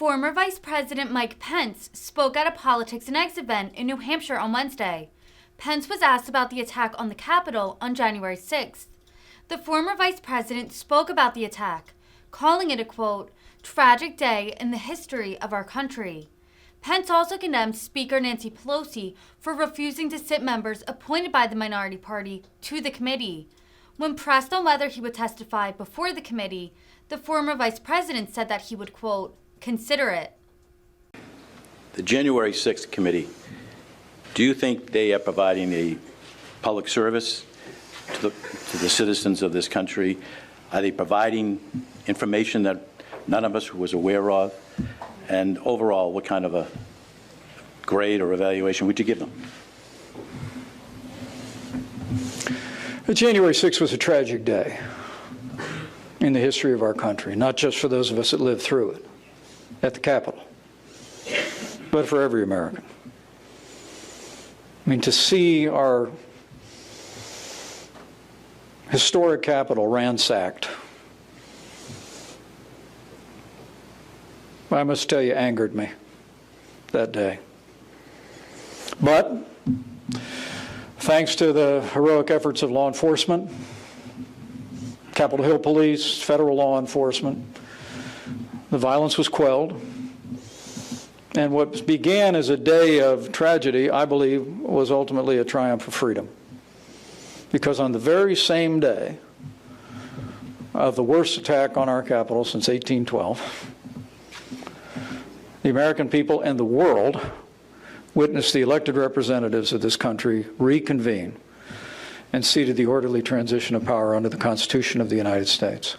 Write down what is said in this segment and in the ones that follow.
Former Vice President Mike Pence spoke at a Politics and Eggs event in New Hampshire on Wednesday. Pence was asked about the attack on the Capitol on January 6th. The former vice president spoke about the attack, calling it a, quote, tragic day in the history of our country. Pence also condemned Speaker Nancy Pelosi for refusing to sit members appointed by the minority party to the committee. When pressed on whether he would testify before the committee, the former vice president said that he would, quote, consider it. The January 6th committee, do you think they are providing a public service to the citizens of this country? Are they providing information that none of us was aware of? And overall, what kind of a grade or evaluation would you give them? January 6th was a tragic day in the history of our country, not just for those of us that lived through it at the Capitol, but for every American. I mean, to see our historic Capitol ransacked, I must tell you, angered me that day. But thanks to the heroic efforts of law enforcement, Capitol Hill Police, federal law enforcement, the violence was quelled. And what began as a day of tragedy, I believe, was ultimately a triumph of freedom. Because on the very same day of the worst attack on our Capitol since 1812, the American people and the world witnessed the elected representatives of this country reconvene and seated the orderly transition of power under the Constitution of the United States.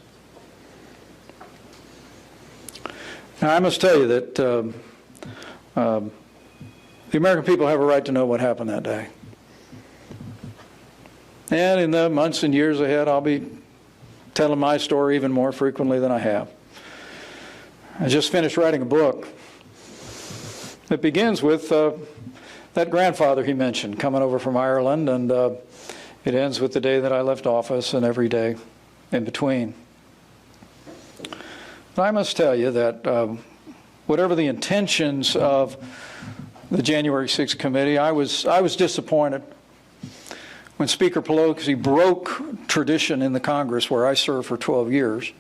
Now, I must tell you that the American people have a right to know what happened that day. And in the months and years ahead, I'll be telling my story even more frequently than I have. I just finished writing a book that begins with that grandfather he mentioned coming over from Ireland, and it ends with the day that I left office and every day in between. But I must tell you that whatever the intentions of the January 6th committee, I was disappointed when Speaker Pelosi broke tradition in the Congress where I served for 12 years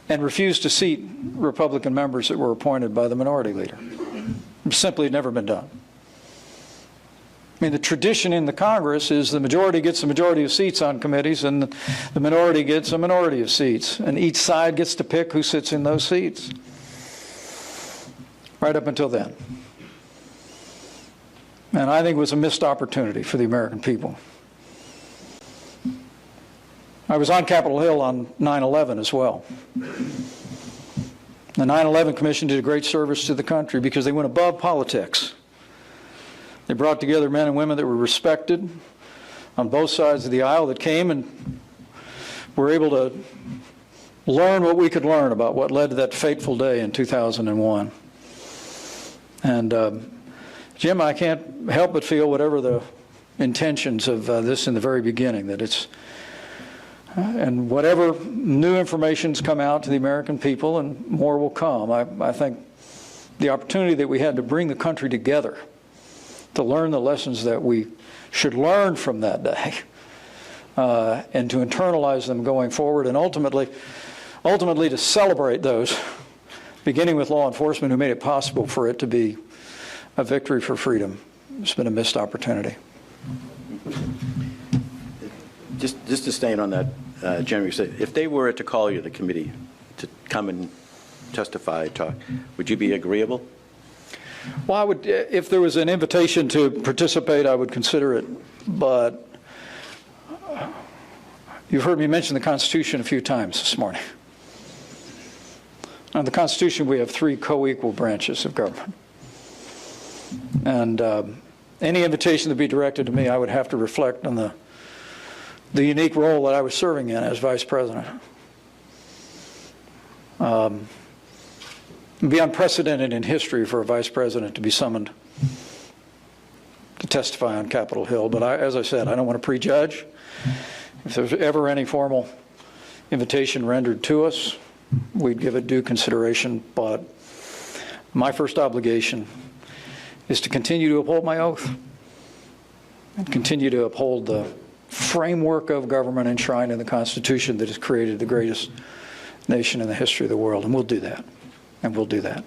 and refused to seat Republican members that were appointed by the minority leader. It simply had never been done. I mean, the tradition in the Congress is the majority gets the majority of seats on committees and the minority gets a minority of seats, and each side gets to pick who sits in those seats. Right up until then. And I think it was a missed opportunity for the American people. I was on Capitol Hill on 9/11 as well. The 9/11 Commission did a great service to the country because they went above politics. They brought together men and women that were respected on both sides of the aisle that came and were able to learn what we could learn about what led to that fateful day in 2001. And Jim, I can't help but feel whatever the intentions of this in the very beginning, that it's and whatever new information's come out to the American people, and more will come, I think the opportunity that we had to bring the country together to learn the lessons that we should learn from that day and to internalize them going forward, and ultimately to celebrate those, beginning with law enforcement who made it possible for it to be a victory for freedom. It's been a missed opportunity. Just to stay on that, January 6th, if they were to call you, the committee, to come and testify, talk, would you be agreeable? Well, I would, if there was an invitation to participate, I would consider it. But you've heard me mention the Constitution a few times this morning. On the Constitution, we have 3 co-equal branches of government. And any invitation to be directed to me, I would have to reflect on the unique role that I was serving in as Vice President. It'd be unprecedented in history for a Vice President to be summoned to testify on Capitol Hill. But as I said, I don't want to prejudge. If there's ever any formal invitation rendered to us, we'd give it due consideration. But My first obligation is to continue to uphold my oath and continue to uphold the framework of government enshrined in the Constitution that has created the greatest nation in the history of the world. And we'll do that. And we'll do that.